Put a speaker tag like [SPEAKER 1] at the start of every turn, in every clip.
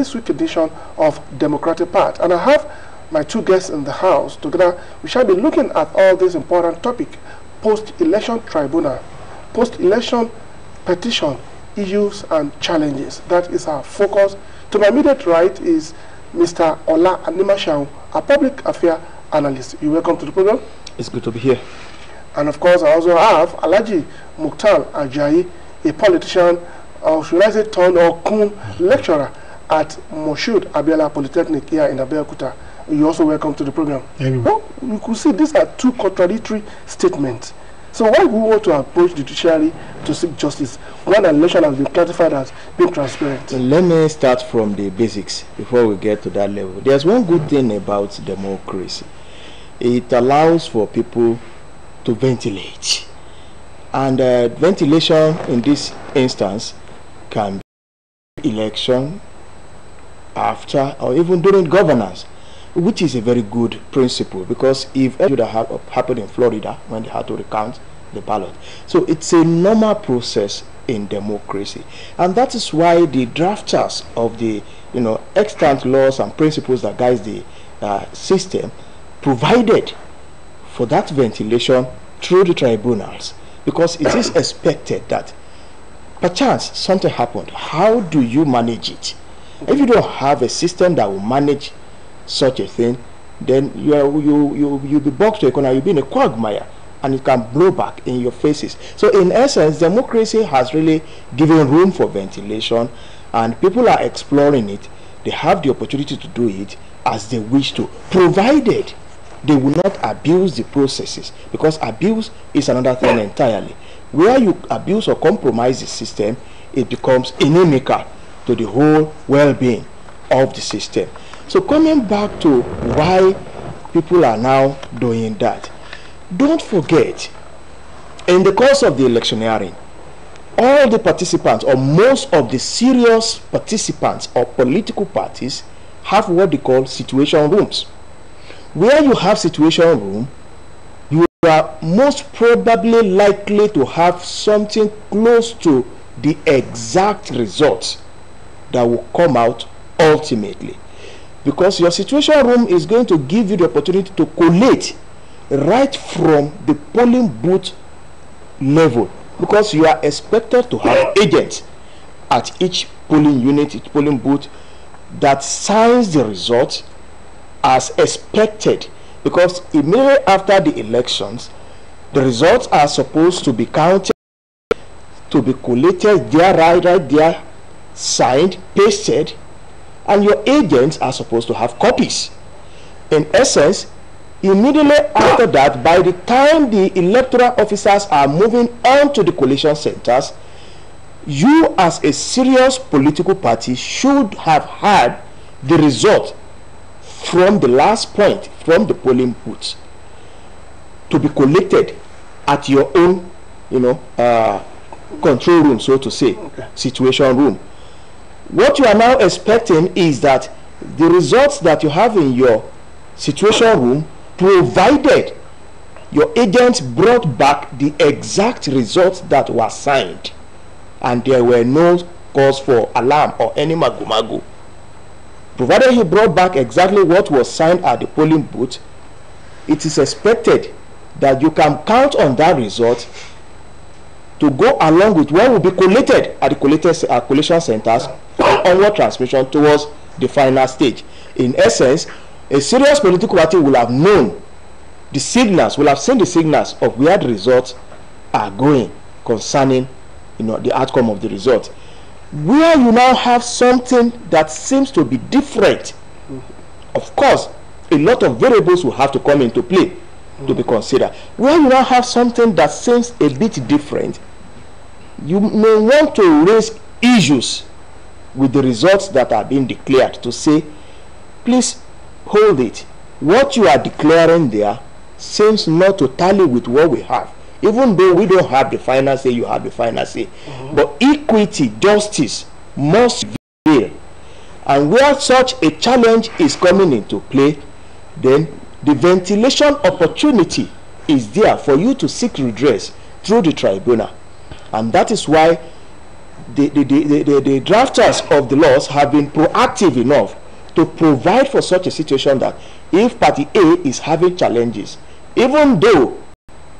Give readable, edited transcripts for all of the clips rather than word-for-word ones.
[SPEAKER 1] this week's edition of Democratic Path. And I have my two guests in the house. Together, we shall be looking at all this important topic: post-election tribunal, post-election petition, issues and challenges. That is our focus. To my immediate right is Mr. Ola Animashaun, a public affairs analyst. You're welcome to the program.
[SPEAKER 2] It's good to be here.
[SPEAKER 1] And of course, I also have Alhaji Mukhtar Ajayi, a politician, or should I say turn or kun lecturer at Moshood Abiola Polytechnic here in Abeokuta. You're also welcome to the program. Well, you could see these are two contradictory statements. So why do we want to approach the judiciary to seek justice when an election has been classified as being transparent?
[SPEAKER 2] Let me start from the basics before we get to that level. There's one good thing about democracy. It allows for people to ventilate. And ventilation in this instance can be election, after, or even during governance, which is a very good principle, because if it would have happened in Florida when they had to recount the ballot. So it's a normal process in democracy, and that is why the drafters of the extant laws and principles that guide the system provided for that ventilation through the tribunals, because it is expected that perchance something happened. How do you manage it? If you don't have a system that will manage such a thing, then you'll be boxed to a corner. You'll be in a quagmire, and it can blow back in your faces. So in essence, democracy has really given room for ventilation, and people are exploring it. They have the opportunity to do it as they wish to, provided they will not abuse the processes, because abuse is another thing entirely. Where you abuse or compromise the system, it becomes inimical to the whole well-being of the system. So coming back to why people are now doing that, don't forget, in the course of the electioneering, all the participants, or most of the serious participants of political parties, have what they call situation rooms. Where you have situation room, you are most probably likely to have something close to the exact results that will come out ultimately, because your situation room is going to give you the opportunity to collate right from the polling booth level, because you are expected to have agents at each polling unit, each polling booth, that signs the results as expected, because immediately after the elections, the results are supposed to be counted, to be collated there, right there, signed, pasted, and your agents are supposed to have copies. In essence, immediately after that, by the time the electoral officers are moving on to the collation centers, you as a serious political party should have had the result from the last point, from the polling booths, to be collected at your own control room, so to say, situation room. What you are now expecting is that the results that you have in your situation room, provided your agents brought back the exact results that were signed, and there were no cause for alarm or any mago-mago, provided he brought back exactly what was signed at the polling booth, it is expected that you can count on that result to go along with what will be collated at the collation centers for onward transmission towards the final stage. In essence, a serious political party will have known the signals, will have seen the signals of where the results are going concerning the outcome of the result. Where you now have something that seems to be different, of course, a lot of variables will have to come into play to be considered. Where you now have something that seems a bit different, you may want to raise issues with the results that are being declared, to say, please hold it. What you are declaring there seems not to tally with what we have. Even though we don't have the final say, you have the final say. But equity, justice must prevail. And where such a challenge is coming into play, then the ventilation opportunity is there for you to seek redress through the tribunal. And that is why the drafters of the laws have been proactive enough to provide for such a situation that if party A is having challenges, even though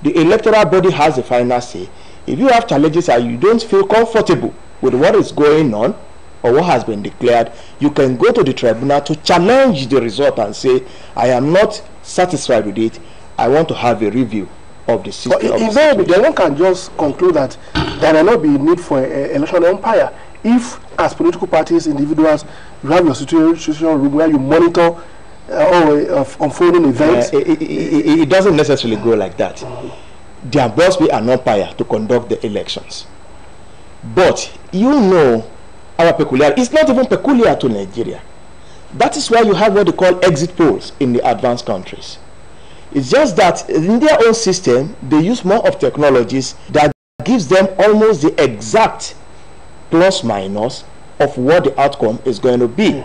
[SPEAKER 2] the electoral body has the final say, if you have challenges and you don't feel comfortable with what is going on or what has been declared, you can go to the tribunal to challenge the result and say, I am not satisfied with it, I want to have a review of the system.
[SPEAKER 1] But invariably, then one can just conclude that there may not be need for an election umpire if, as political parties, individuals, you have your situation room where you monitor unfolding events.
[SPEAKER 2] It doesn't necessarily go like that. There must be an umpire to conduct the elections. But you know our peculiarity. It's not even peculiar to Nigeria. That is why you have what they call exit polls in the advanced countries. It's just that in their own system, they use more of technologies that gives them almost the exact plus minus of what the outcome is going to be.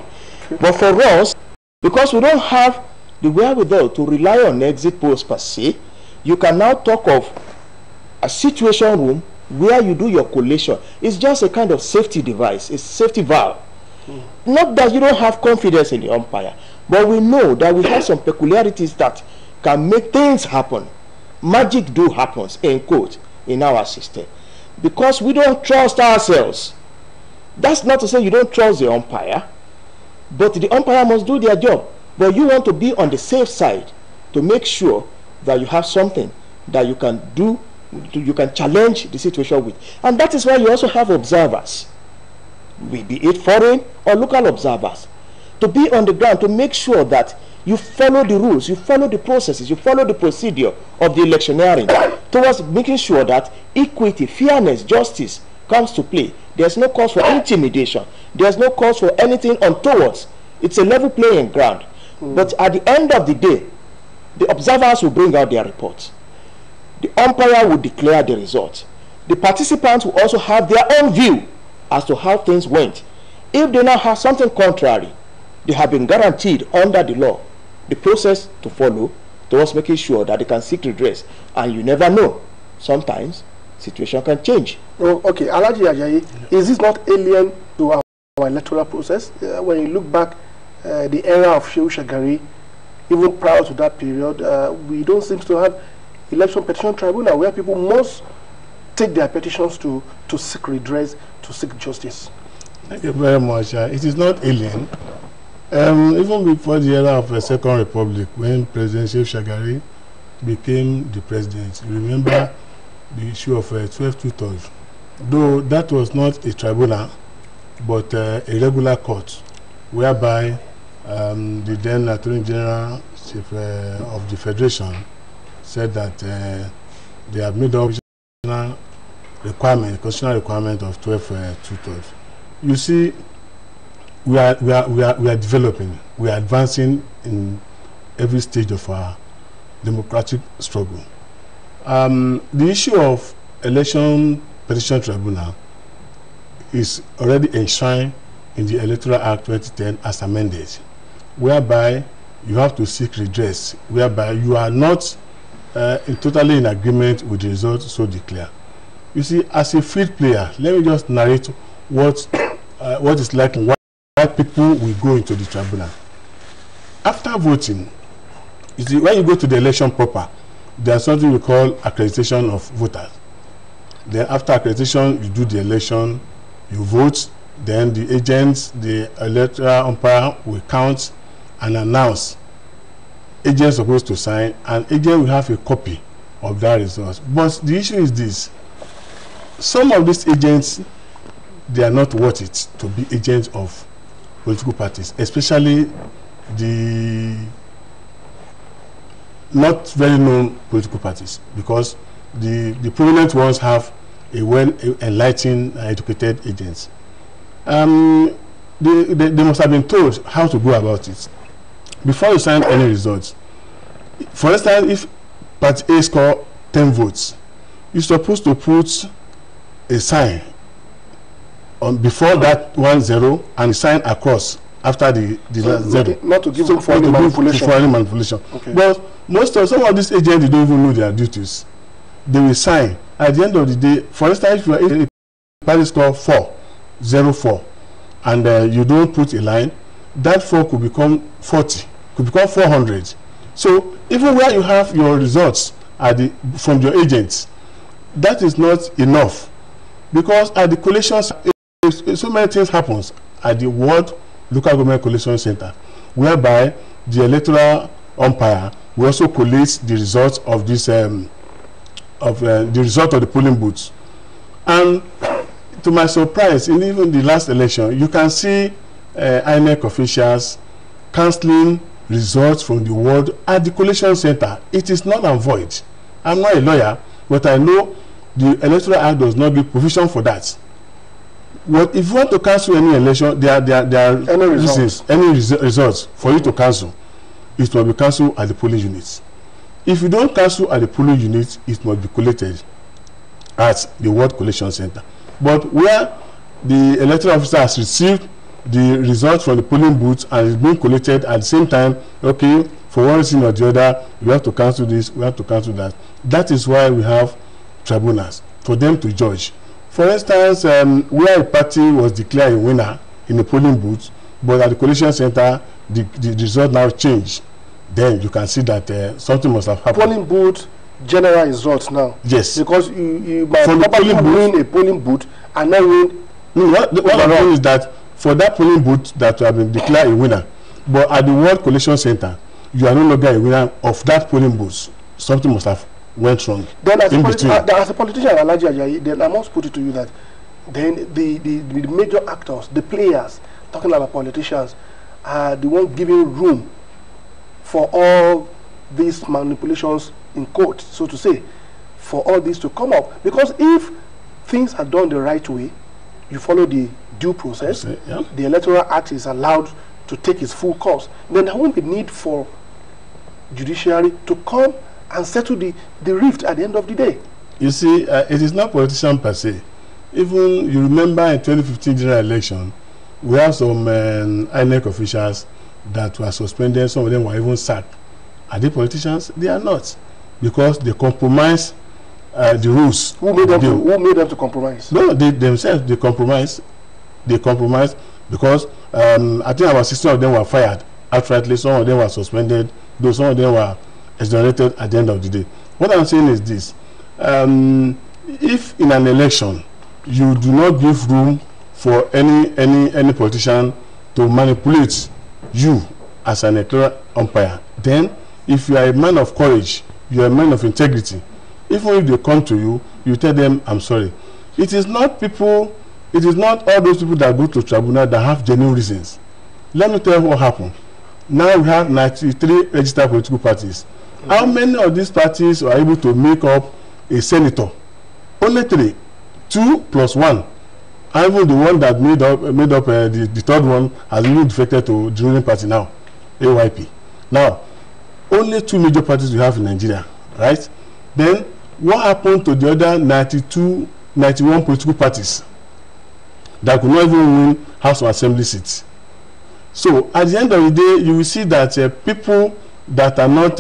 [SPEAKER 2] But for us, because we don't have the wherewithal to rely on exit polls per se, you can now talk of a situation room where you do your collation. It's just a kind of safety device, it's a safety valve. Not that you don't have confidence in the umpire, but we know that we have some peculiarities that can make things happen. Magic do happens, in quote, in our system. Because we don't trust ourselves. That's not to say you don't trust the umpire, but the umpire must do their job. But you want to be on the safe side to make sure that you have something that you can do, you can challenge the situation with. And that is why you also have observers, be it foreign or local observers, to be on the ground to make sure that you follow the rules, you follow the processes, you follow the procedure of the electioneering towards making sure that equity, fairness, justice comes to play. There's no cause for intimidation. There's no cause for anything untoward. It's a level playing ground. But at the end of the day, the observers will bring out their reports. The umpire will declare the results. The participants will also have their own view as to how things went. If they now have something contrary, they have been guaranteed under the law the process to follow towards making sure that they can seek redress. And you never know. Sometimes situation can change.
[SPEAKER 1] Oh, okay, Alhaji Ajayi, is this not alien to our electoral process? When you look back, the era of Shehu Shagari, even prior to that period, we don't seem to have election petition tribunal where people must take their petitions to seek redress, to seek justice.
[SPEAKER 3] Thank you very much. It is not alien. Even before the era of the Second Republic, when President Shehu Shagari became the president, you remember the issue of 12 tutors. Though that was not a tribunal, but a regular court, whereby the then Attorney General Chief of the Federation said that they have made up constitutional requirement of 12 tutors. You see, we are developing, we are advancing in every stage of our democratic struggle. The issue of election petition tribunal is already enshrined in the Electoral Act 2010 as amended, whereby you have to seek redress, whereby you are not totally in agreement with the result so declared. You see, as a field player, let me just narrate what is like and why people will go into the tribunal. After voting, you see, when you go to the election proper, there's something we call accreditation of voters. Then after accreditation, you do the election, you vote, then the agents, the electoral umpire will count and announce. Agents are supposed to sign, and agent will have a copy of that result. But the issue is this: some of these agents, they are not worth it to be agents of political parties, especially the not very known political parties, because the prominent ones have a well-enlightened, educated agents. They must have been told how to go about it before you sign any results. For instance, if Party A score 10 votes, you're supposed to put a sign on before that 1-0 and sign across after the zero.
[SPEAKER 1] Not to give room for any manipulation. Okay.
[SPEAKER 3] But some of these agents, they don't even know their duties. They will sign. At the end of the day, for instance, if you are a party score 404, and you don't put a line, that 4 could become 40, could become 400. So even where you have your results from your agents, that is not enough, because at the collations, so many things happens at the Ward Local Government Collation Center, whereby the electoral umpire will also collate the results of this the result of the polling booths. And to my surprise, in even the last election, you can see INEC officials cancelling results from the ward at the collation center. It is not and void. I'm not a lawyer, but I know the Electoral Act does not give provision for that. Well, if you want to cancel any election, there are
[SPEAKER 1] any
[SPEAKER 3] results for you to cancel. It must be cancelled at the polling units. If you don't cancel at the polling unit, it must be collated at the ward collation center. But where the electoral officer has received the results from the polling booth and is being collated at the same time, okay, for one reason or the other, we have to cancel this, we have to cancel that. That is why we have tribunals, for them to judge. For instance, where a party was declared a winner in the polling booth, but at the collation center, the result now changed, then you can see that something must have happened.
[SPEAKER 1] Polling booth general results now.
[SPEAKER 3] Yes.
[SPEAKER 1] Because you might probably win a polling booth and not win.
[SPEAKER 3] No, what I'm saying is that for that polling booth that you have been declared a winner, but at the World Collation Center, you are no longer a winner of that polling booth. Something must have went wrong.
[SPEAKER 1] Then as a politician, Alhaji Ajayi, then I must put it to you that then the major actors, the players, talking about politicians, are the ones giving room for all these manipulations in court, so to say, for all this to come up. Because if things are done the right way, you follow the due process,
[SPEAKER 3] yeah,
[SPEAKER 1] the Electoral Act is allowed to take its full course, then there won't be need for judiciary to come and settle the rift at the end of the day.
[SPEAKER 3] You see, it is not politician per se. Even you remember in 2015 general election, we have some INEC officials that were suspended. Some of them were even sacked. Are they politicians? They are not, because they compromise the rules.
[SPEAKER 1] Who made them to compromise?
[SPEAKER 3] No, they themselves, they compromise. They compromise because I think about 16 of them were fired outrightly. Some of them were suspended, though some of them were exonerated at the end of the day. What I'm saying is this: if in an election you do not give room for any politician to manipulate you as an electoral umpire, then if you are a man of courage, you are a man of integrity, even if they come to you, you tell them, I'm sorry. It is not all those people that go to tribunal that have genuine reasons. Let me tell you what happened. Now we have 93 registered political parties. How many of these parties are able to make up a senator? Only 3. 2 plus 1. And even the one that made up the third one has been defected to the ruling party now, AYP. Now, only 2 major parties we have in Nigeria, right? Then what happened to the other 91 political parties that could not even win House of Assembly seats? So at the end of the day, you will see that people that are not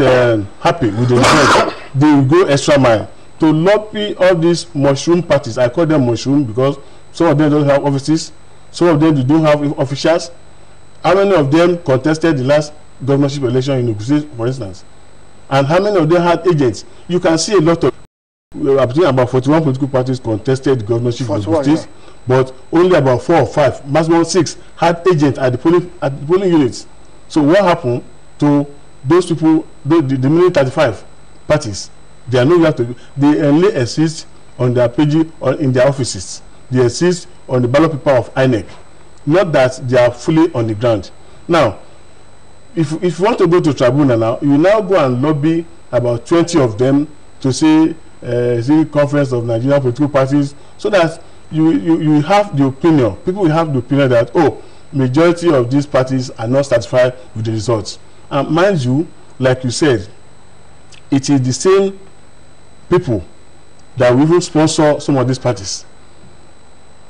[SPEAKER 3] happy with the result, they will go extra mile to lobby all these mushroom parties. I call them mushroom because some of them don't have offices, some of them don't have officials. How many of them contested the last governorship election in Ogun State, for instance? And how many of them had agents? You can see a lot of, about 41 political parties contested the governorship in Ogun State, yeah, but only about 4 or 5, maximum 6, had agents at the polling units. So what happened to those people, the remaining 35 parties? They are nowhere to. They only exist on their page or in their offices. They exist on the ballot paper of INEC. Not that they are fully on the ground. Now, if you want to go to tribunal now, you now go and lobby about 20 of them to say conference of Nigerian political parties, so that you have the opinion. People will have the opinion that, oh, majority of these parties are not satisfied with the results. And mind you, like you said, it is the same people that will even sponsor some of these parties.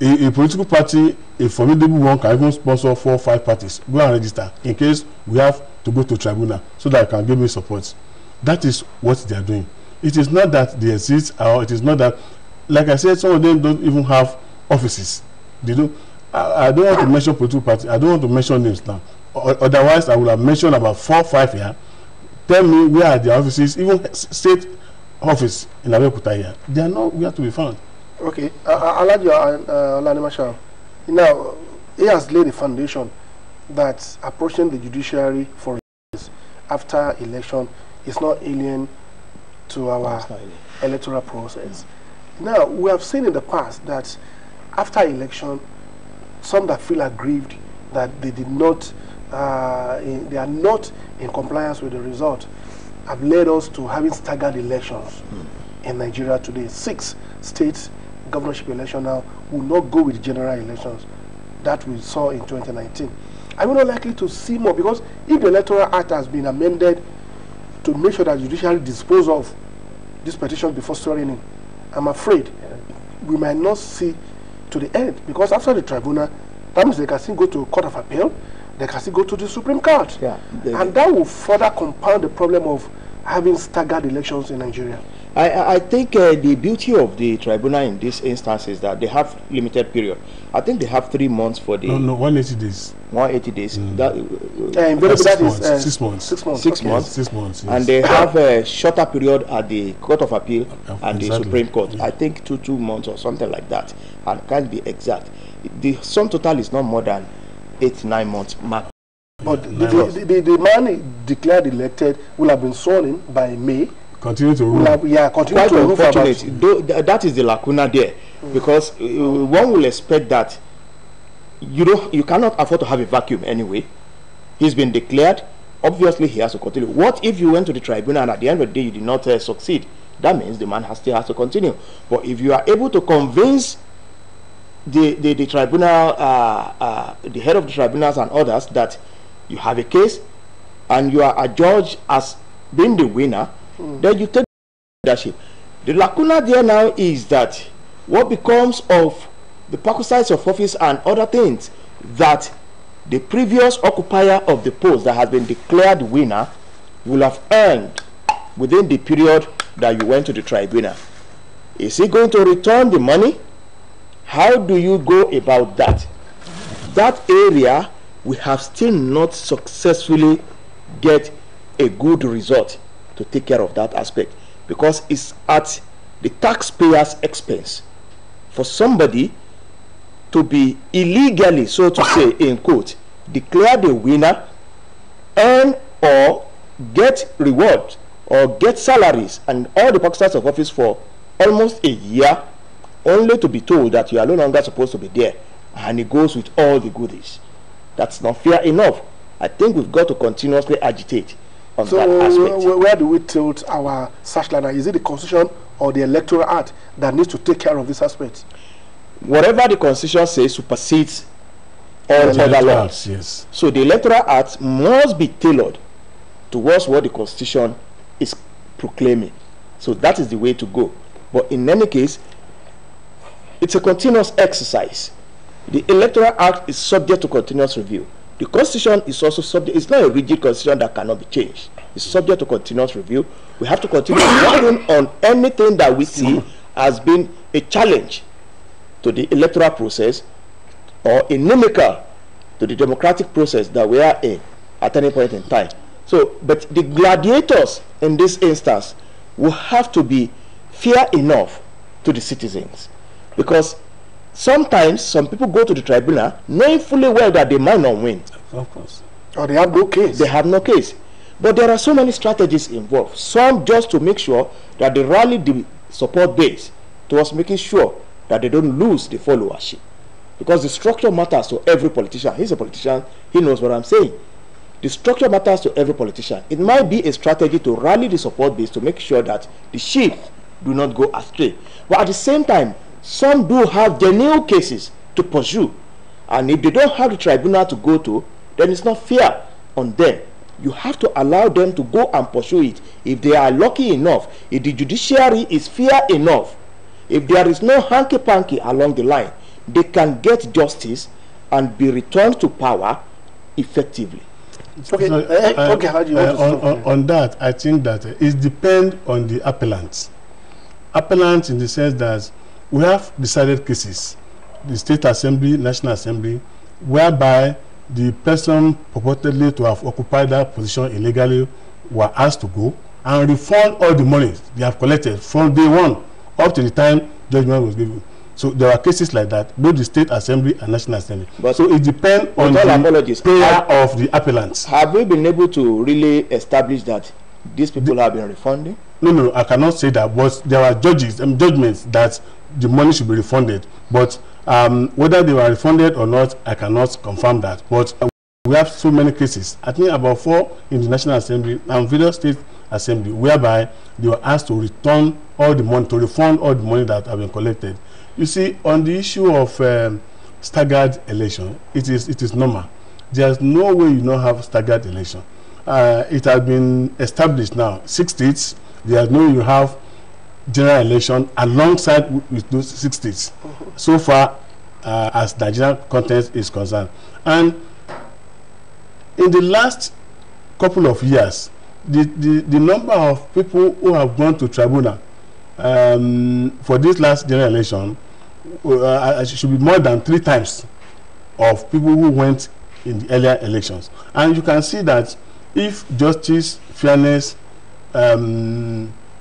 [SPEAKER 3] A political party, a formidable one, can even sponsor 4 or 5 parties. Go and register in case we have to go to tribunal so that I can give me support. That is what they are doing. It is not that they exist, or it is not that, like I said, some of them don't even have offices. They don't. I don't want to mention political party. I don't want to mention names now. Otherwise, I would have mentioned about 4 or 5 here. Tell me where are the offices, even state office in Abeokuta here. They are not where to be found.
[SPEAKER 1] Okay, Alhaji Olanimashao. Now, he has laid a foundation that approaching the judiciary for years after election is not alien to our electoral process. Now, we have seen in the past that after election, some that feel aggrieved that they did not, they are not in compliance with the result, have led us to having staggered elections in Nigeria today. 6 states governorship election now will not go with general elections that we saw in 2019. Are we not likely to see more? Because if the Electoral Act has been amended to make sure that judiciary dispose of this petition before swearing in, I'm afraid we might not see to the end, because after the tribunal, that means they can still go to Court of Appeal, they can still go to the Supreme Court.
[SPEAKER 2] Yeah,
[SPEAKER 1] and that will further compound the problem of having staggered elections in Nigeria.
[SPEAKER 2] I think the beauty of the tribunal in this instance is that they have limited period. I think they have 3 months for the...
[SPEAKER 3] No, 180 days.
[SPEAKER 2] 180 days. That,
[SPEAKER 1] that
[SPEAKER 3] 6 months.
[SPEAKER 1] 6 months.
[SPEAKER 2] 6
[SPEAKER 1] okay.
[SPEAKER 2] months.
[SPEAKER 3] 6 months, yes.
[SPEAKER 2] And they have a shorter period at the Court of Appeal and the
[SPEAKER 3] Exactly.
[SPEAKER 2] Supreme Court.
[SPEAKER 3] Yeah.
[SPEAKER 2] I think 2 months or something like that. And can't be exact. The sum total is not more than 8-9 months max.
[SPEAKER 1] But the man declared elected will have been sworn in by May.
[SPEAKER 3] Continue to rule.
[SPEAKER 1] Will have, yeah, continue
[SPEAKER 2] Quite
[SPEAKER 1] to rule for about...
[SPEAKER 2] unfortunate. That is the lacuna there, because one will expect that you cannot afford to have a vacuum anyway. He's been declared. Obviously, he has to continue. What if you went to the tribunal and at the end of the day you did not succeed? That means the man still has to continue. But if you are able to convince the tribunal, the head of the tribunals and others that you have a case and you are adjudged as being the winner, then you take leadership. The lacuna there now is that what becomes of the perquisites of office and other things that the previous occupier of the post that has been declared winner will have earned within the period that you went to the tribunal. Is he going to return the money? How do you go about that? That area we have still not successfully get a good result to take care of that aspect, because it's at the taxpayer's expense for somebody to be illegally, so to say, in quote, declared a winner, earn or get reward or get salaries and all the perquisites of office for almost a year, only to be told that you are no longer supposed to be there, and it goes with all the goodies. That's not fair enough. I think we've got to continuously agitate on that aspect.
[SPEAKER 1] Where do we tilt our searchlight? Is it the Constitution or the Electoral Act that needs to take care of this aspect?
[SPEAKER 2] Whatever the Constitution says supersedes all other laws.
[SPEAKER 3] Yes.
[SPEAKER 2] So the Electoral Act must be tailored towards what the Constitution is proclaiming. So that is the way to go. But in any case, it's a continuous exercise. The Electoral Act is subject to continuous review. The Constitution is also subject. It's not a rigid Constitution that cannot be changed. It's subject to continuous review. We have to continue working on anything that we see as being a challenge to the electoral process or inimical to the democratic process that we are in at any point in time. So, but the gladiators in this instance will have to be fair enough to the citizens, because sometimes some people go to the tribunal knowing fully well that they might not win.
[SPEAKER 3] Of course.
[SPEAKER 1] Or they have no case.
[SPEAKER 2] They have no case. But there are so many strategies involved. Some just to make sure that they rally the support base towards making sure that they don't lose the followership. Because the structure matters to every politician. He's a politician. He knows what I'm saying. The structure matters to every politician. It might be a strategy to rally the support base to make sure that the sheep do not go astray. But at the same time, some do have genuine cases to pursue. And if they don't have the tribunal to go to, then it's not fair on them. You have to allow them to go and pursue it. If they are lucky enough, if the judiciary is fair enough, if there is no hanky-panky along the line, they can get justice and be returned to power effectively.
[SPEAKER 1] Okay,
[SPEAKER 3] So, on that, I think that it depends on the appellants. Appellants in the sense that we have decided cases the State Assembly, National Assembly, whereby the person purportedly to have occupied that position illegally were asked to go and refund all the money they have collected from day one up to the time judgment was given. So there are cases like that, both the State Assembly and National Assembly. But so it depends on the prayer of the appellants.
[SPEAKER 2] Have we been able to really establish that these people have been refunding?
[SPEAKER 3] No, I cannot say that. But there are judgments that the money should be refunded. But whether they were refunded or not, I cannot confirm that. But we have so many cases. I think about 4 in the National Assembly and various State Assembly, whereby they were asked to return all the money, to refund all the money that have been collected. You see, on the issue of staggered election, it is normal. There's no way you don't have staggered election. It has been established now. 6 states, there's no way you have general election alongside with those 6 states. So far, as Nigerian context is concerned. And in the last couple of years, the number of people who have gone to tribunal for this last general election should be more than 3 times of people who went in the earlier elections. And you can see that if justice, fairness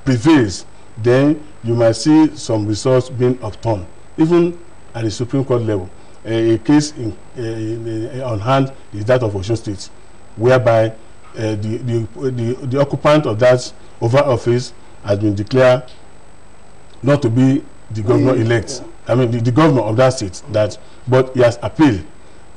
[SPEAKER 3] prevails, then you might see some results being upturned, even at the Supreme Court level. A case on hand is that of Osun State, whereby the occupant of that over office has been declared not to be the governor-elect. I mean, the governor of that state. But he has appealed.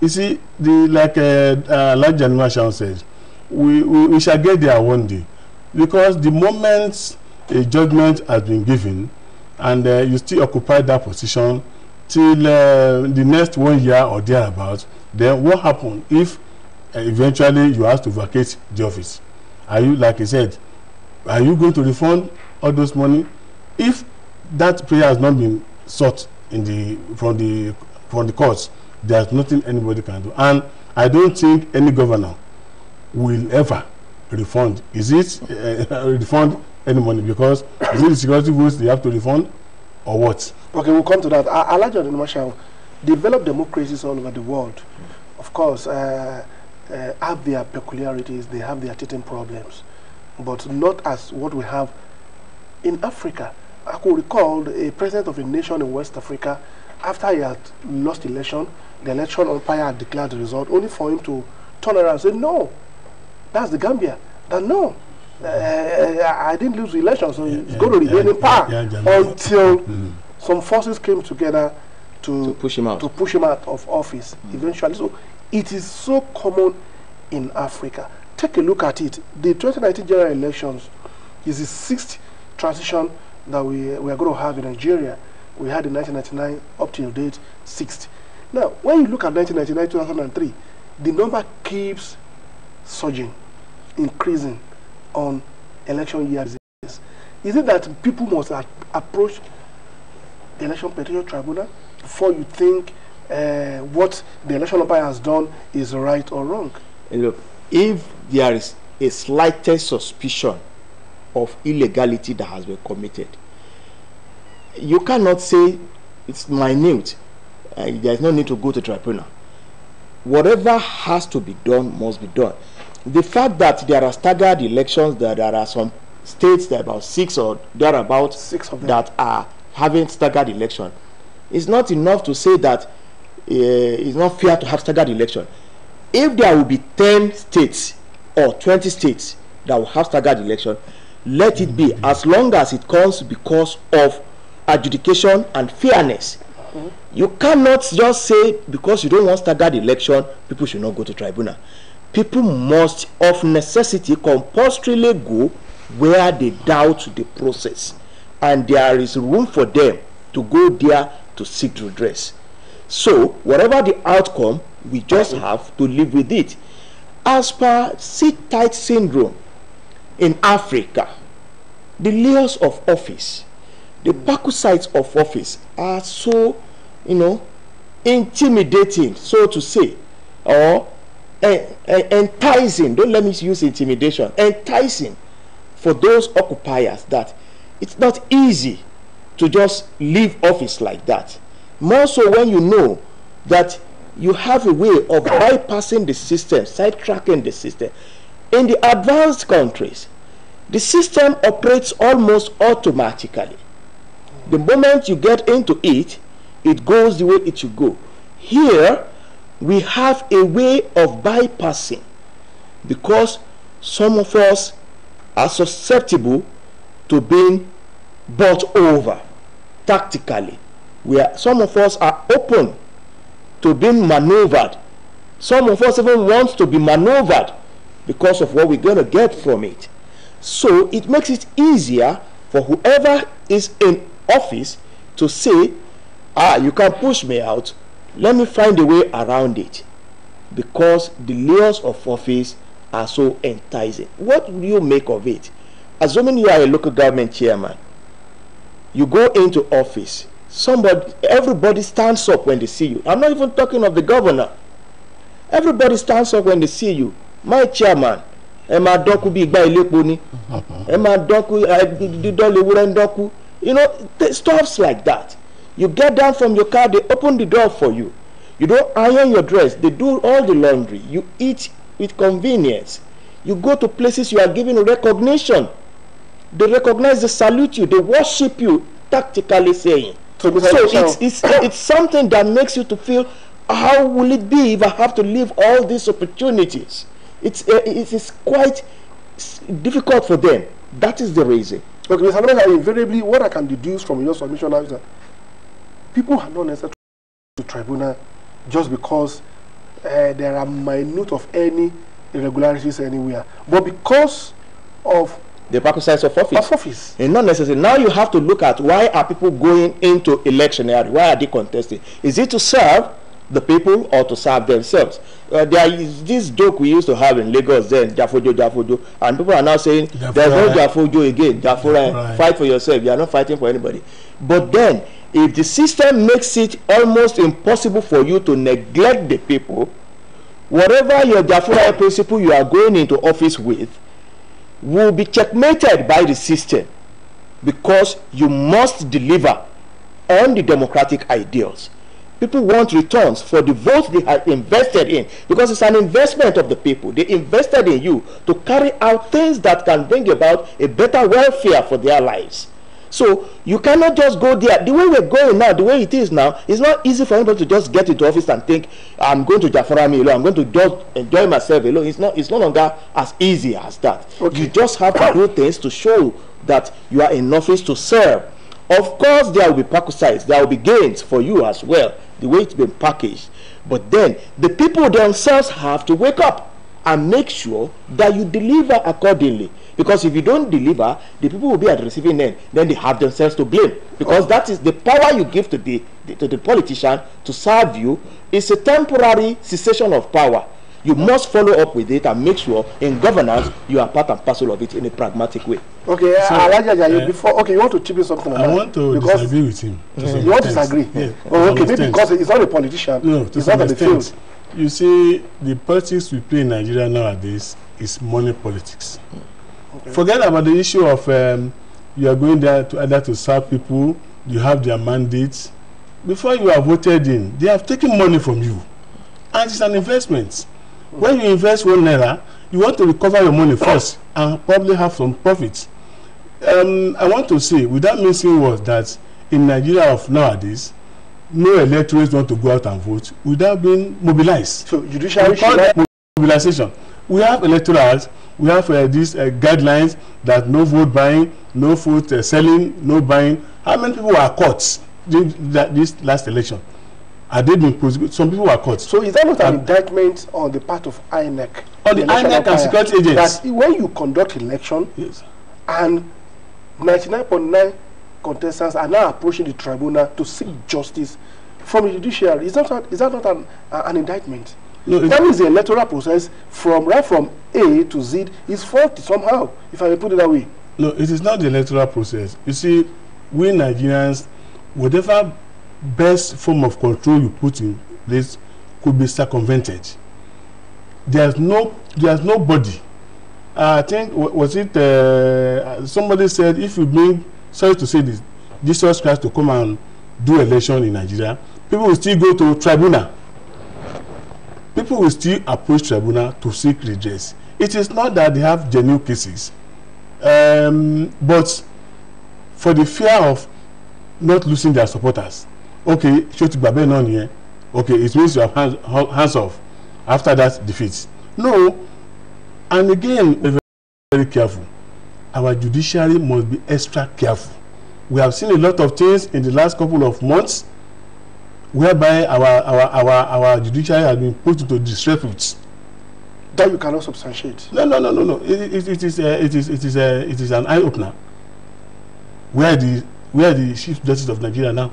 [SPEAKER 3] You see, like Elijah Nwashaun said, we shall get there one day, because the moment a judgment has been given and you still occupy that position till the next 1 year or thereabouts, then what happens if eventually you have to vacate the office? Are you, like I said, are you going to refund all those money? If that prayer has not been sought from the courts, there's nothing anybody can do. And I don't think any governor will ever refund. Is it refund any money? Because is it the security votes they have to refund, or what? Okay,
[SPEAKER 1] we'll come to that. Elijah Nwashaun, developed democracies all over the world, of course, have their peculiarities, they have their teething problems, but not as what we have in Africa. I could recall a president of a nation in West Africa, after he had lost election, the election umpire had declared the result, only for him to turn around and say, no, that's the Gambia. That no, I didn't lose the election, so it's going to remain in power until some forces came together to push him out of office eventually. So it is so common in Africa. Take a look at it. The 2019 general elections is the 6th transition that we are going to have in Nigeria. We had in 1999 up till date 6th. Now, when you look at 1999, 2003, the number keeps surging, increasing on election years. Is it that people must approach the Election Petition Tribunal before you think what the election umpire has done is right or wrong?
[SPEAKER 2] Look, if there is a slightest suspicion of illegality that has been committed, you cannot say it's minute. There is no need to go to tribunal. Whatever has to be done must be done. The fact that there are staggered elections, that there are some states, that about 6 or thereabouts, 6 of them, that are having staggered election, is not enough to say that it's not fair to have staggered election. If there will be 10 states or 20 states that will have staggered election, let it be, as long as it comes because of adjudication and fairness. You cannot just say because you don't want staggered election, people should not go to tribunal. People must of necessity compulsorily go where they doubt the process, and there is room for them to go there to seek redress. So whatever the outcome, we just have to live with it. As per sit-tight syndrome in Africa, the layers of office, the parasites of office are so, intimidating, so to say, or enticing. Don't let me use intimidation. Enticing for those occupiers, that it's not easy to just leave office like that. More so when you know that you have a way of bypassing the system, sidetracking the system. In the advanced countries, the system operates almost automatically. The moment you get into it, it goes the way it should go. Here, we have a way of bypassing because some of us are susceptible to being bought over tactically. Some of us are open to being maneuvered. Some of us even want to be maneuvered because of what we're going to get from it. So it makes it easier for whoever is in office to say, you can push me out, let me find a way around it, because the layers of office are so enticing. What do you make of it? Assuming you are a local government chairman, you go into office, everybody stands up when they see you. I'm not even talking of the governor. Everybody stands up when they see you. My chairman, stuffs like that. You get down from your car, they open the door for you. You don't iron your dress, they do all the laundry. You eat with convenience. You go to places, you are given recognition. They recognize, they salute you, they worship you, tactically saying. So it's something that makes you to feel, how will it be if I have to leave all these opportunities? It is quite difficult for them. That is the reason.
[SPEAKER 1] Okay, Mr. Anambra, invariably, what I can deduce from your submission now is that people are not necessarily to tribunal just because there are minute of any irregularities anywhere, but because of
[SPEAKER 2] the purposes of office.
[SPEAKER 1] Of office.
[SPEAKER 2] And not necessarily. Now you have to look at, why are people going into electionary? Why are they contesting? Is it to serve the people or to serve themselves? There is this joke we used to have in Lagos then, Jafojo, and people are now saying, there's no Jafojo again. Jafora, fight for yourself. You are not fighting for anybody. But then, if the system makes it almost impossible for you to neglect the people, whatever your Jafora principle you are going into office with will be checkmated by the system, because you must deliver on the democratic ideals. People want returns for the votes they have invested in, because it's an investment of the people. They invested in you to carry out things that can bring about a better welfare for their lives. So you cannot just go there. The way we're going now, the way it is now, it's not easy for anybody to just get into office and think, I'm going to Jafora me alone, I'm going to just enjoy myself alone. It's no longer as easy as that. Okay. You just have to do things to show that you are in office to serve. Of course, there will be perquisites, there will be gains for you as well, the way it's been packaged. But then the people themselves have to wake up and make sure that you deliver accordingly. Because if you don't deliver, the people will be at the receiving end. Then they have themselves to blame. Because that is the power you give to the politician to serve you. It's a temporary cessation of power. You must follow up with it and make sure in governance you are part and parcel of it in a pragmatic way.
[SPEAKER 1] Okay, so, before, okay, you want to chip in something on that?
[SPEAKER 3] I want to disagree with him.
[SPEAKER 1] You want to disagree?
[SPEAKER 3] Yeah,
[SPEAKER 1] okay, maybe because he's not a politician.
[SPEAKER 3] No, to some extent. You see, the politics we play in Nigeria nowadays is money politics. Okay. Forget about the issue of you are going there to either to serve people, you have their mandates. Before you are voted in, they have taken money from you. And it's an investment. When you invest ₦1, you want to recover your money first and probably have some profits. I want to say, without missing words, that in Nigeria of nowadays, no electors want to go out and vote without being mobilized.
[SPEAKER 1] So judiciary
[SPEAKER 3] mobilization. We have electorals, we have these guidelines that no vote buying, no vote selling, no buying. How many people were caught this last election? Are they being prosecuted? Some people were caught.
[SPEAKER 1] So is that not an indictment on the part of INEC?
[SPEAKER 3] On the INEC and security agents.
[SPEAKER 1] That when you conduct election, yes, and 99.9 contestants are now approaching the tribunal to seek justice from the judiciary, is that not an indictment? No, that means the electoral process right from A to Z is faulty somehow, if I may put it that way.
[SPEAKER 3] No, it is not the electoral process. You see, we Nigerians, whatever best form of control you put in place could be circumvented. There's nobody. I think was it somebody said, if you bring, sorry to say this, Jesus Christ to come and do election in Nigeria, people will still go to tribunal. People will still approach tribunal to seek redress. It is not that they have genuine cases, but for the fear of not losing their supporters. Okay, okay, it means you have hands off after that defeat. No, and again, very, very careful. Our judiciary must be extra careful. We have seen a lot of things in the last couple of months whereby our judiciary has been put into disrepute.
[SPEAKER 1] That you cannot substantiate.
[SPEAKER 3] No. It is an eye opener. Where the Chief Justice of Nigeria now?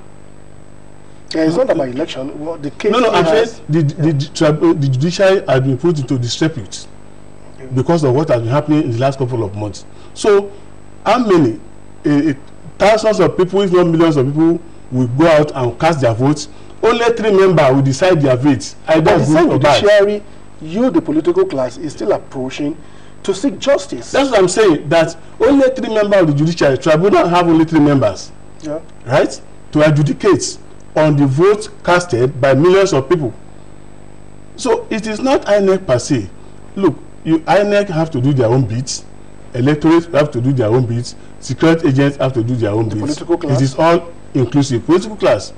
[SPEAKER 1] Yeah, it's not about election. Well, the case.
[SPEAKER 3] No. I'm saying the judiciary has been put into disrepute because of what has been happening in the last couple of months. So, how many thousands of people, if not millions of people, will go out and cast their votes? Only 3 members will decide their fate. Either good or bad.
[SPEAKER 1] Judiciary, you, the political class, is still approaching to seek justice.
[SPEAKER 3] That's what I'm saying. That only 3 members of the judiciary tribunal have only 3 members.
[SPEAKER 1] Yeah.
[SPEAKER 3] Right? To adjudicate on the vote casted by millions of people. So it is not INEC per se. Look, INEC have to do their own bits. Electorates have to do their own bits. Security agents have to do their own bits.
[SPEAKER 1] Political class.
[SPEAKER 3] It is all inclusive. Political class.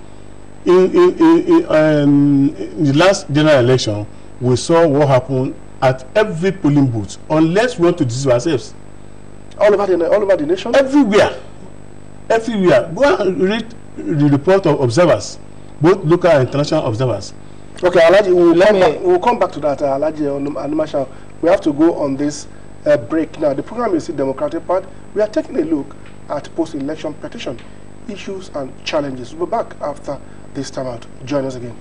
[SPEAKER 3] In the last general election, we saw what happened at every polling booth. Unless we want to deceive ourselves.
[SPEAKER 1] All over the nation.
[SPEAKER 3] Everywhere. Go and read the report of observers, both local and international observers.
[SPEAKER 1] Okay, Alhaji, we'll come back to that. Alhaji Animashaun, we have to go on this break now. The program is the Democratic Part. We are taking a look at post-election petition issues and challenges. We'll be back after this time out. Join us again.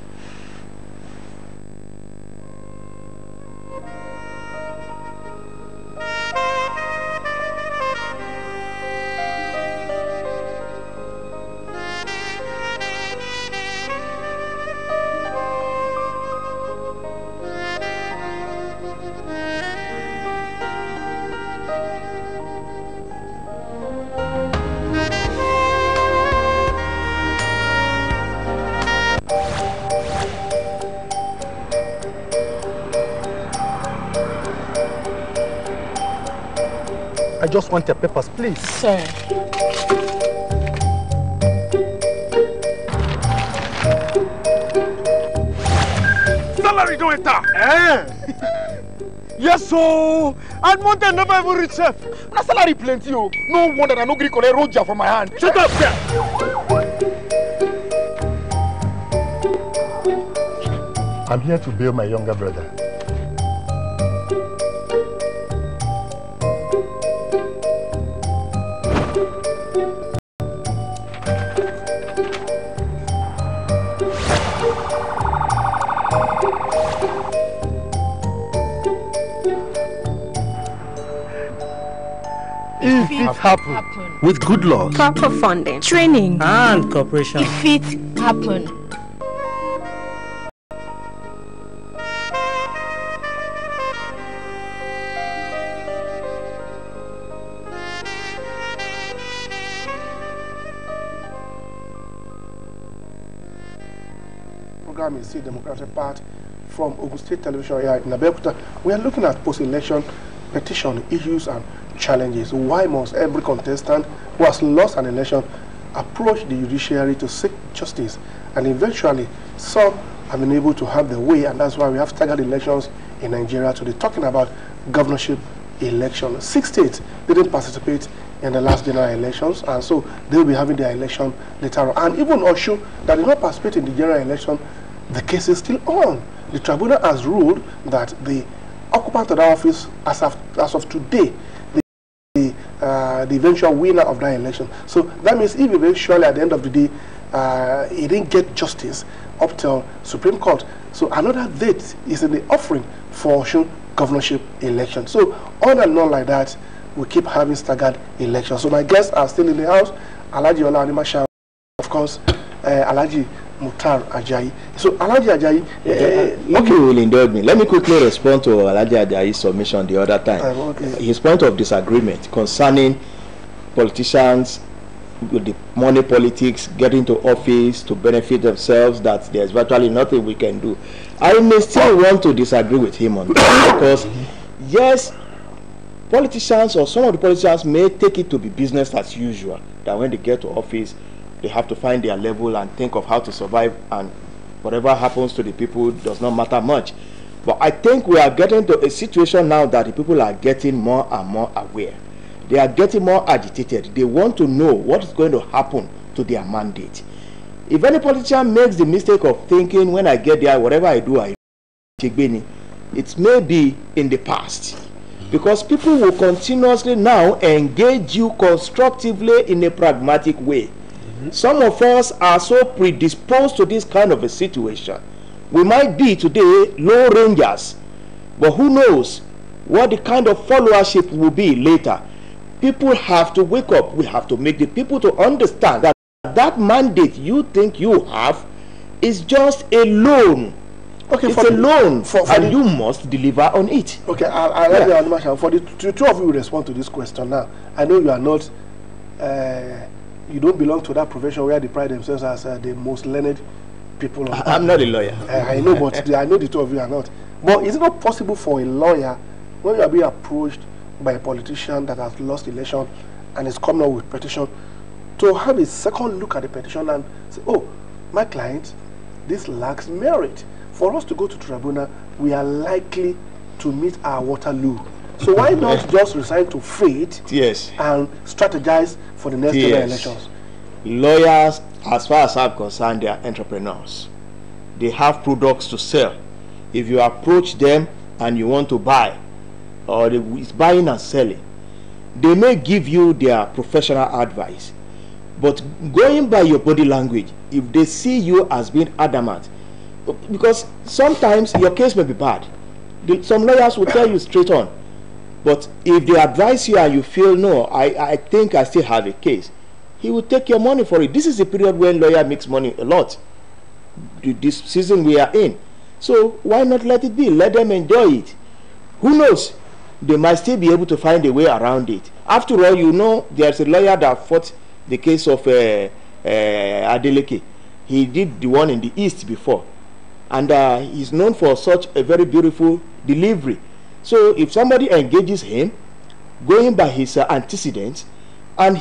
[SPEAKER 4] I just want the papers, please.
[SPEAKER 5] Sir.
[SPEAKER 4] Salary don't enter. Yes, so. And Monday never even reach chef. My salary plenty, oh. No wonder I no gree collect roja from my hand. Shut up, sir. I'm here to bail my younger brother. If it happen.
[SPEAKER 6] With good luck,
[SPEAKER 5] Proper funding, training,
[SPEAKER 6] and cooperation,
[SPEAKER 5] if it happen.
[SPEAKER 1] Program is the Democratic Part from Ogun State Television here in Abeokuta. We are looking at post-election petition issues and challenges. Why must every contestant who has lost an election approach the judiciary to seek justice? And eventually, some have been able to have their way, and that's why we have staggered elections in Nigeria today. Talking about governorship election, 6 states didn't participate in the last general elections, and so they will be having their election later on. And even Oshu, that did not participate in the general election, the case is still on. The tribunal has ruled that the occupant of the office, as of today, the eventual winner of that election. So that means if eventually at the end of the day he didn't get justice up till Supreme Court, so another date is in the offering for Osun governorship election. So on and on like that, we keep having staggered elections. So my guests are still in the house. Alhaji Ola Animashaun, of course, Alhaji Mukhtar Ajayi. So Alhaji Ajayi,
[SPEAKER 2] if you will indulge me, let me quickly respond to Alhaji Ajayi's submission the other time.
[SPEAKER 1] Okay.
[SPEAKER 2] His point of disagreement concerning politicians with the money politics, getting to office to benefit themselves, that there's virtually nothing we can do. I may still want to disagree with him on that because, yes, politicians or some of the politicians may take it to be business as usual, that when they get to office, they have to find their level and think of how to survive, and whatever happens to the people does not matter much. But I think we are getting to a situation now that the people are getting more and more aware. They are getting more agitated. They want to know what is going to happen to their mandate. If any politician makes the mistake of thinking, when I get there, whatever I do, it may be in the past. Because people will continuously now engage you constructively in a pragmatic way. Some of us are so predisposed to this kind of a situation. We might be today low rangers, but who knows what the kind of followership will be later. People have to wake up. We have to make the people to understand that that mandate you think you have is just a loan. Okay, it's a loan, and you must deliver on it.
[SPEAKER 1] Okay, I'll let you for the two of you who respond to this question now. I know you are not, you don't belong to that profession where they pride themselves as the most learned people.
[SPEAKER 2] I'm not a lawyer.
[SPEAKER 1] I know, but I know the two of you are not. But is it not possible for a lawyer, when you are being approached by a politician that has lost election and is coming up with petition, to have a second look at the petition and say, oh, my client, this lacks merit. For us to go to tribunal, we are likely to meet our Waterloo. So why not just resign to fate and strategize for the next elections?
[SPEAKER 2] Lawyers, as far as I'm concerned, they are entrepreneurs. They have products to sell. If you approach them and you want to buy, or it's buying and selling, they may give you their professional advice. But going by your body language, if they see you as being adamant, because sometimes your case may be bad. Some lawyers will tell you straight on. But if they advise you and you feel, no, I think I still have a case, he will take your money for it. This is a period when lawyer makes money a lot. This season we are in. So why not let it be? Let them enjoy it. Who knows? They might still be able to find a way around it. After all, you know, there's a lawyer that fought the case of Adeleke. He did the one in the East before. And he's known for such a very beautiful delivery. So if somebody engages him, going by his antecedents, and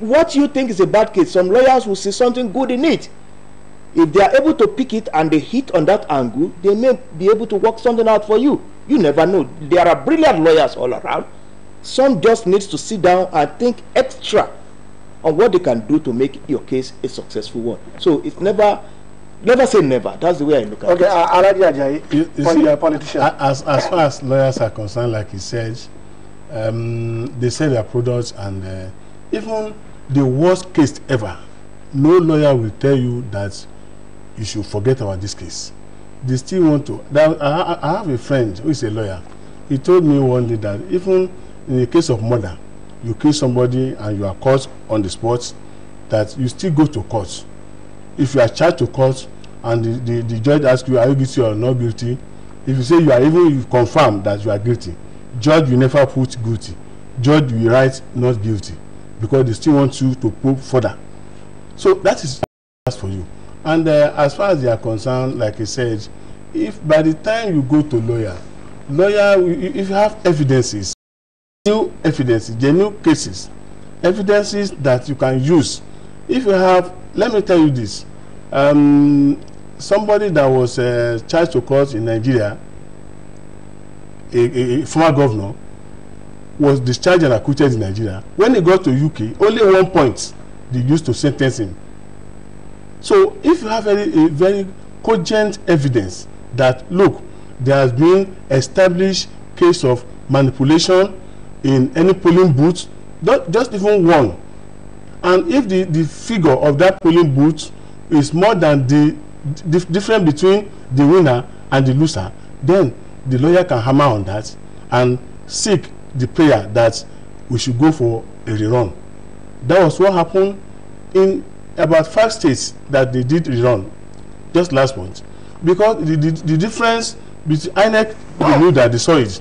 [SPEAKER 2] what you think is a bad case, some lawyers will see something good in it. If they are able to pick it and they hit on that angle, they may be able to work something out for you. You never know. There are brilliant lawyers all around. Some just needs to sit down and think extra on what they can do to make your case a successful one. So it's never say never. That's the way I look at it.
[SPEAKER 1] Okay, Alhaji Ajayi, you're a politician.
[SPEAKER 3] As far as lawyers are concerned, like he said, they sell their products, and even the worst case ever, no lawyer will tell you that you should forget about this case. They still want to. I have a friend who is a lawyer. He told me one day that even in the case of murder, you kill somebody and you are caught on the spot, that you still go to court. If you are charged to court and the judge asks you, are you guilty or not guilty, if you say you confirm that you are guilty, judge will never put guilty. Judge will write not guilty, because they still want you to probe further. So that is for you. And as far as they are concerned, like I said, if by the time you go to lawyer, if you have evidences, new evidences, genuine cases, evidences that you can use. If you have, let me tell you this, somebody that was charged to court in Nigeria, a former governor, was discharged and acquitted in Nigeria. When he got to UK, only 1 point they used to sentence him. So if you have a very cogent evidence that, look, there has been established case of manipulation in any polling booth, not just even one, and if the figure of that polling booth is more than the difference between the winner and the loser, then the lawyer can hammer on that and seek the prayer that we should go for a rerun. That was what happened in about 5 states that they did rerun just last month, because the difference between INEC, they knew that they saw it.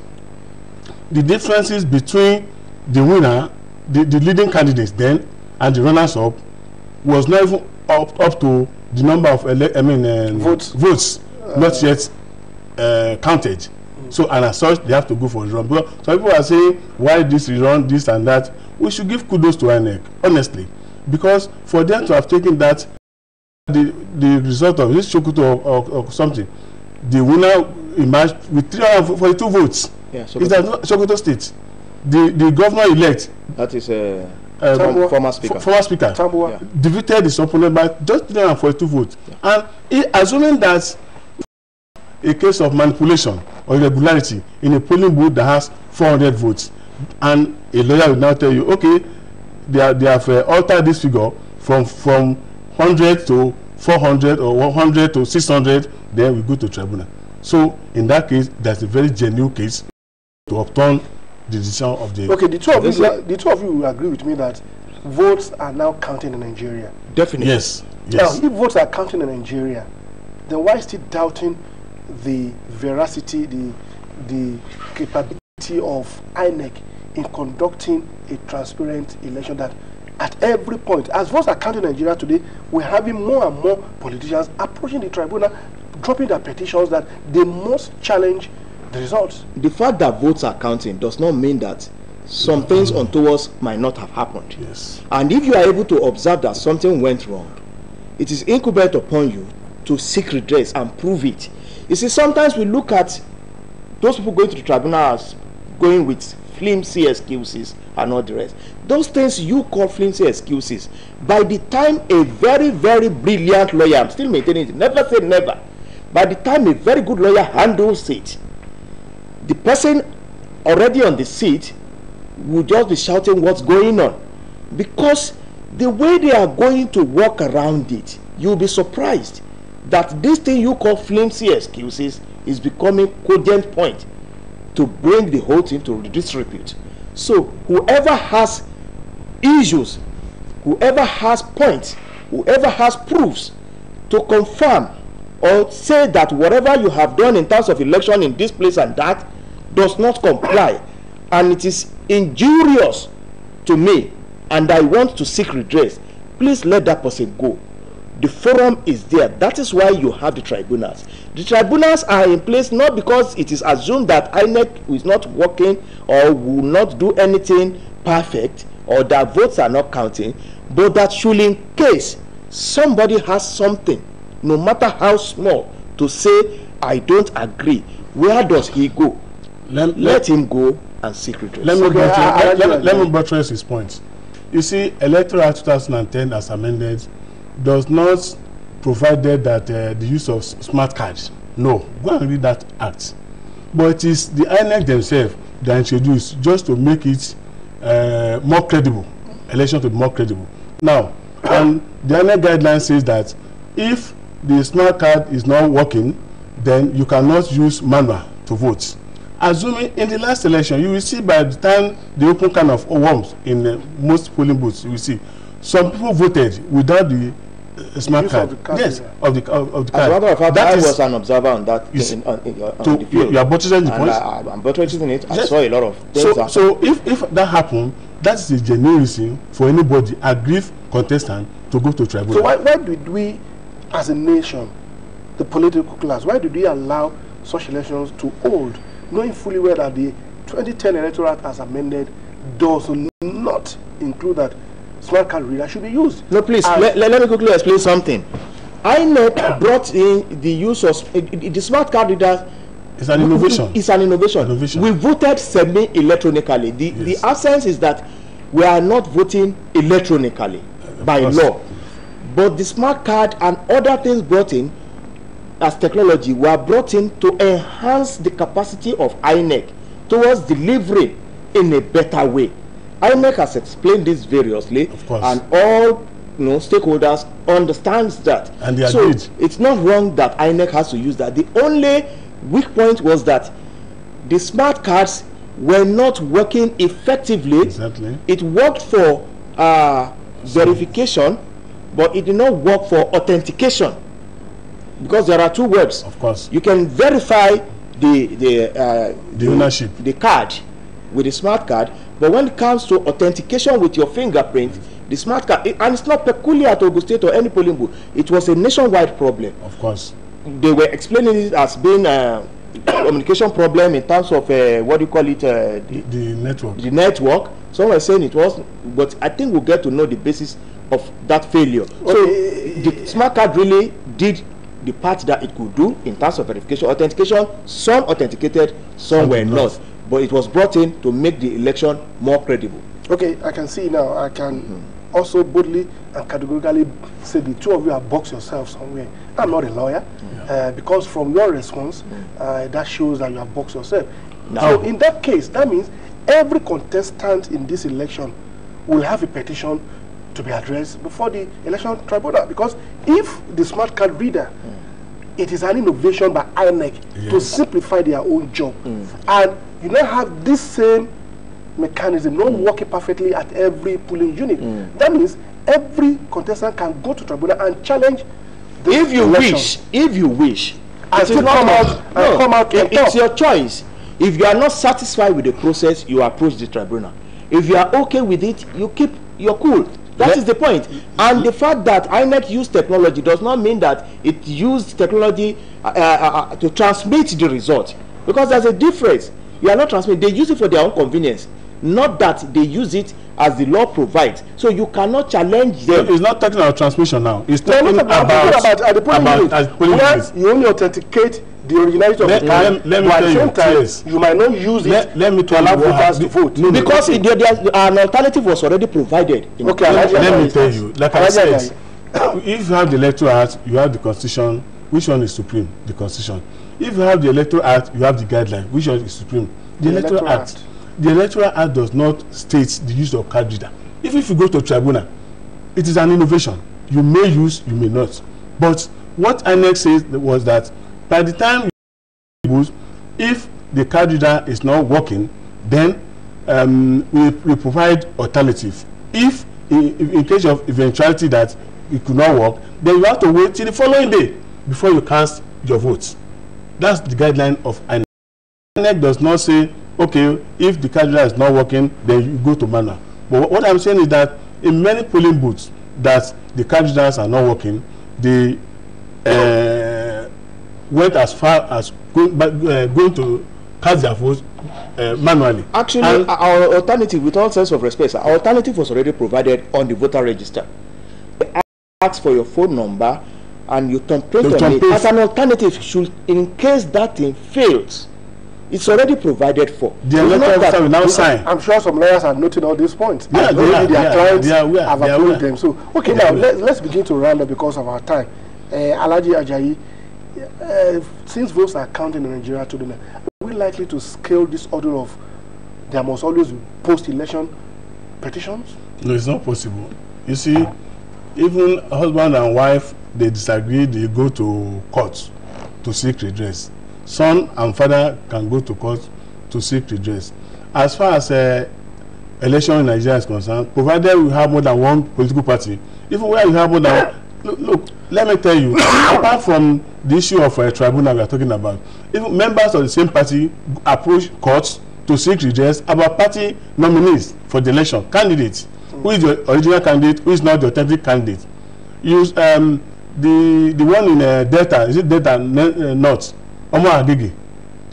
[SPEAKER 3] The differences between the winner, the leading candidates then, and the runners-up was not even up to the number of votes not yet counted. So, and as such, they have to go for rerun. But some people are saying, why this rerun, this and that? We should give kudos to INEC, honestly, because for them to have taken that, the result of this Sokoto or something, the winner emerged with 342 votes. Yeah, it's Sokoto State. The governor-elect,
[SPEAKER 2] that is former speaker,
[SPEAKER 3] defeated his opponent by just 342 votes. Yeah. And assuming that a case of manipulation or irregularity in a polling booth that has 400 votes, and a lawyer will now tell you, okay, they have altered this figure from 100 to 400 or 100 to 600, then we go to tribunal. So in that case, that's a very genuine case to upturn the decision of the...
[SPEAKER 1] Okay, the two of you will agree with me that votes are now counting in Nigeria.
[SPEAKER 2] Definitely.
[SPEAKER 3] Yes.
[SPEAKER 1] Now, if votes are counting in Nigeria, then why still doubting the veracity, the capability of INEC in conducting a transparent election that at every point, as votes are counting in Nigeria today, we're having more and more politicians approaching the tribunal, dropping their petitions that they must challenge the results.
[SPEAKER 2] The fact that votes are counting does not mean that some things untowards might not have happened.
[SPEAKER 3] Yes.
[SPEAKER 2] And if you are able to observe that something went wrong, it is incumbent upon you to seek redress and prove it. You see, sometimes we look at those people going to the tribunal as going with flimsy excuses and all the rest. Those things you call flimsy excuses, by the time a very, very brilliant lawyer, I'm still maintaining it, never say never, by the time a very good lawyer handles it, the person already on the seat will just be shouting what's going on. Because the way they are going to walk around it, you'll be surprised that this thing you call flimsy excuses is becoming cogent point to bring the whole thing to disrepute. So whoever has issues, whoever has points, whoever has proofs to confirm or say that whatever you have done in terms of election in this place and that does not comply, and it is injurious to me, and I want to seek redress, please let that person go. The forum is there. That is why you have the tribunals. The tribunals are in place not because it is assumed that INEC is not working or will not do anything perfect or that votes are not counting, but that should, in case somebody has something, no matter how small, to say, I don't agree, where does he go? Let him go and seek redress.
[SPEAKER 3] Let me buttress his point. You see, Electoral Act 2010 as amended does not provided that the use of smart cards. No, go and read that act. But it is the INEC themselves that introduced just to make it more credible, election to be more credible. Now, and the INEC guideline says that if the smart card is not working, then you cannot use manual to vote. Assuming in the last election, you will see by the time they open kind of worms in most polling booths, you will see some people voted without the smart card. Of the card. Yes, of the card.
[SPEAKER 2] As a matter of fact, I was an observer on that on the field.
[SPEAKER 3] You are buttressing the point.
[SPEAKER 2] I'm buttressing it. Yes. I saw a lot of
[SPEAKER 3] things. So if that happened, that's a genuine reason for anybody, aggrieved contestant, to go to tribunal.
[SPEAKER 1] So why did we, as a nation, the political class, why did we allow such elections to hold, knowing fully well that the 2010 Electoral Act as amended does not include that smart card reader should be used?
[SPEAKER 2] No, please, let me quickly explain something. INEC brought in the use of the smart card reader.
[SPEAKER 3] It's an innovation.
[SPEAKER 2] It's an innovation. We voted semi-electronically. The essence is that we are not voting electronically by law. But the smart card and other things brought in as technology were brought in to enhance the capacity of INEC towards delivering in a better way. INEC has explained this variously, and all stakeholders understands that. And they agreed. So it's not wrong that INEC has to use that. The only weak point was that the smart cards were not working effectively.
[SPEAKER 3] Exactly.
[SPEAKER 2] It worked for verification, but it did not work for authentication, because there are two words.
[SPEAKER 3] Of course.
[SPEAKER 2] You can verify the
[SPEAKER 3] ownership,
[SPEAKER 2] the card, with the smart card, but when it comes to authentication with your fingerprint, the smart card, and it's not peculiar to Ogun State or any polling booth, it was a nationwide problem.
[SPEAKER 3] Of course.
[SPEAKER 2] They were explaining it as being a communication problem in terms of what do you call it,
[SPEAKER 3] the network.
[SPEAKER 2] The network. Some were saying it was, but I think we'll get to know the basis of that failure. Okay. So the smart card really did the part that it could do in terms of verification, authentication. Some authenticated, some were not, but it was brought in to make the election more credible.
[SPEAKER 1] Okay, I can see now. I can also boldly and categorically say the two of you have boxed yourself somewhere. I'm not a lawyer, because from your response, that shows that you have boxed yourself. No. So in that case, that means every contestant in this election will have a petition to be addressed before the election tribunal, because if the smart card reader, it is an innovation by INEC to simplify their own job, and you now have this same mechanism not working perfectly at every polling unit. That means every contestant can go to tribunal and challenge the election.
[SPEAKER 2] If you wish,
[SPEAKER 1] and still come out.
[SPEAKER 2] It's your choice. If you are not satisfied with the process, you approach the tribunal. If you are okay with it, you keep your cool. That is the point. And the fact that INEC used technology does not mean that it used technology to transmit the result, because there's a difference. You are not transmitting. They use it for their own convenience, not that they use it as the law provides. So you cannot challenge them.
[SPEAKER 3] It's not talking about transmission now. It's talking
[SPEAKER 1] about the polling unit. You only authenticate the originality of the card.
[SPEAKER 3] Let me tell you, yes.
[SPEAKER 1] You might not use it
[SPEAKER 3] to
[SPEAKER 1] allow voters to vote.
[SPEAKER 3] No,
[SPEAKER 2] because an alternative was already provided.
[SPEAKER 1] Okay,
[SPEAKER 3] let me tell you, like I said, if you have the Electoral Act, you have the Constitution. Which one is supreme? The Constitution. If you have the Electoral Act, you have the guideline. Which one is supreme? The Electoral Act. The Electoral Act does not state the use of card reader. If you go to tribunal, it is an innovation. You may use, you may not. But what INEC says was that by the time if the card reader is not working, then we provide alternative. If in case of eventuality that it could not work, then you have to wait till the following day before you cast your votes. That's the guideline of INEC. INEC does not say, okay, if the card reader is not working, then you go to manual. But what I'm saying is that in many polling booths that the card readers are not working, they went as far as going to cast their votes manually.
[SPEAKER 2] Actually, our alternative, with all sense of respect, our alternative was already provided on the voter register. They ask for your phone number and you thumbprint on it as an alternative. Should, in case that thing fails, it's already provided for.
[SPEAKER 3] The electoral officer will now sign.
[SPEAKER 1] I'm sure some lawyers are noting all these points.
[SPEAKER 3] Yeah,
[SPEAKER 1] their clients have approved them. So, okay, now let's begin to round up because of our time. Alhaji Ajayi, since votes are counting in Nigeria today, are we likely to scale this order of there must always be post-election petitions?
[SPEAKER 3] No, it's not possible. You see, even husband and wife, they disagree, they go to court to seek redress. Son and father can go to court to seek redress. As far as election in Nigeria is concerned, provided we have more than one political party, even where you have more than look, let me tell you, apart from the issue of a tribunal we are talking about, even members of the same party approach courts to seek redress about party nominees for the election, candidates, who is the original candidate, who is not the authentic candidate. Use the one in Delta, is it Delta North? Omar Agege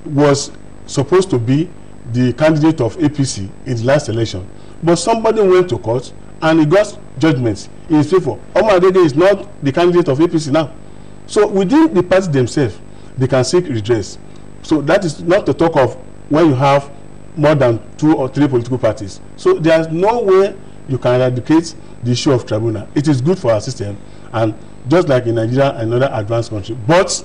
[SPEAKER 3] was supposed to be the candidate of APC in the last election, but somebody went to court and he got judgments in his favor. Omar Agege is not the candidate of APC now. So within the party themselves, they can seek redress. So that is not to talk of when you have more than 2 or 3 political parties. So there is no way you can eradicate the issue of tribunal. It is good for our system, and just like in Nigeria and other advanced countries. But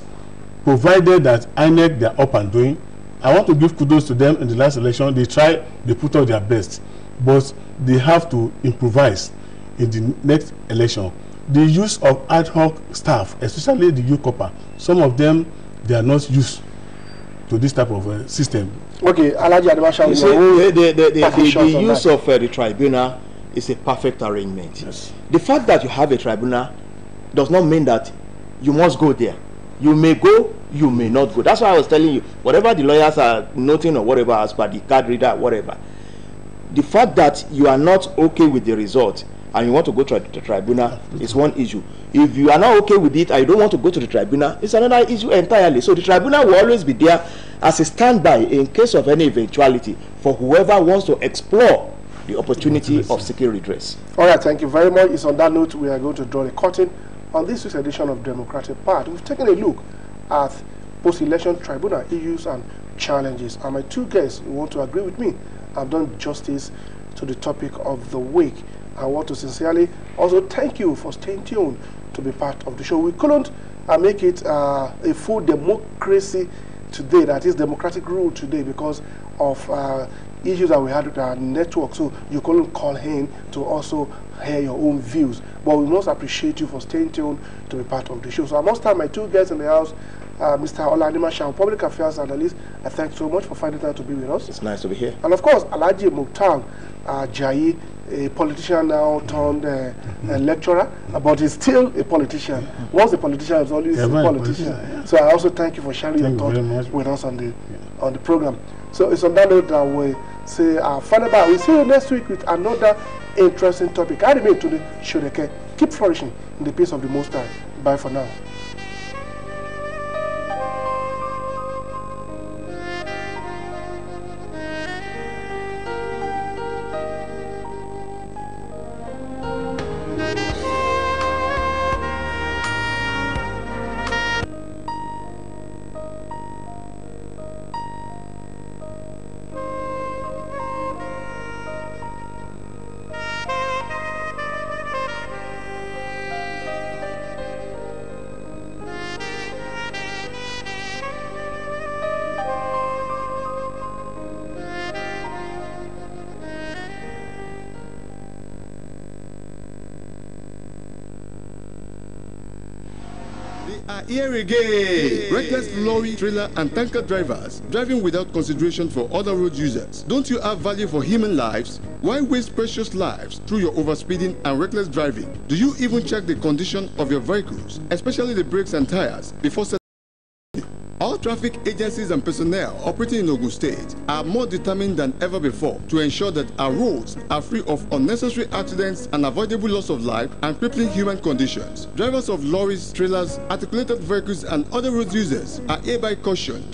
[SPEAKER 3] provided that INEC, they are up and doing, I want to give kudos to them in the last election. They tried, they put out their best, but they have to improvise in the next election. The use of ad hoc staff, especially the UCOPA, some of them, they are not used to this type of system.
[SPEAKER 1] Okay, Alhaji Ademasha,
[SPEAKER 2] the use of the tribunal is a perfect arrangement.
[SPEAKER 3] Yes.
[SPEAKER 2] The fact that you have a tribunal does not mean that you must go there. You may go you may not go. That's why I was telling you, whatever the lawyers are noting or whatever, as per the card reader, whatever, the fact that you are not okay with the result and you want to go to the tribunal is one issue. If you are not okay with it and you don't want to go to the tribunal, it's another issue entirely. So the tribunal will always be there as a standby in case of any eventuality for whoever wants to explore the opportunity of seeking redress.
[SPEAKER 1] All right, thank you very much. It's on that note we are going to draw the curtain on this week's edition of Democratic Part. We've taken a look at post-election tribunal issues and challenges. And my two guests who want to agree with me have done justice to the topic of the week. I want to sincerely also thank you for staying tuned to be part of the show. We couldn't make it a full democracy today, that is democratic rule today, because of issues that we had with our network. So you couldn't call in to also hear your own views. But we must appreciate you for staying tuned to be part of the show. So I must thank my two guests in the house, Mr. Oladima Shao, Public Affairs Analyst. I thank you so much for finding time to be with us.
[SPEAKER 2] It's nice to be here.
[SPEAKER 1] And of course, Alhaji Mukhtar Ajayi, a politician now turned a lecturer, but he's still a politician. Once a politician is always a politician. So I also thank you for sharing your thoughts with us on the program. So it's on that note that we say our final bye. We'll see you next week with another interesting topic. I remain to the Shodeke. Keep flourishing in the peace of the Most High. Bye for now.
[SPEAKER 6] Here again, reckless lorry, trailer, and tanker drivers driving without consideration for other road users. Don't you have value for human lives? Why waste precious lives through your overspeeding and reckless driving? Do you even check the condition of your vehicles, especially the brakes and tires, before setting? All traffic agencies and personnel operating in Ogun State are more determined than ever before to ensure that our roads are free of unnecessary accidents and avoidable loss of life and crippling human conditions. Drivers of lorries, trailers, articulated vehicles, and other road users are hereby cautioned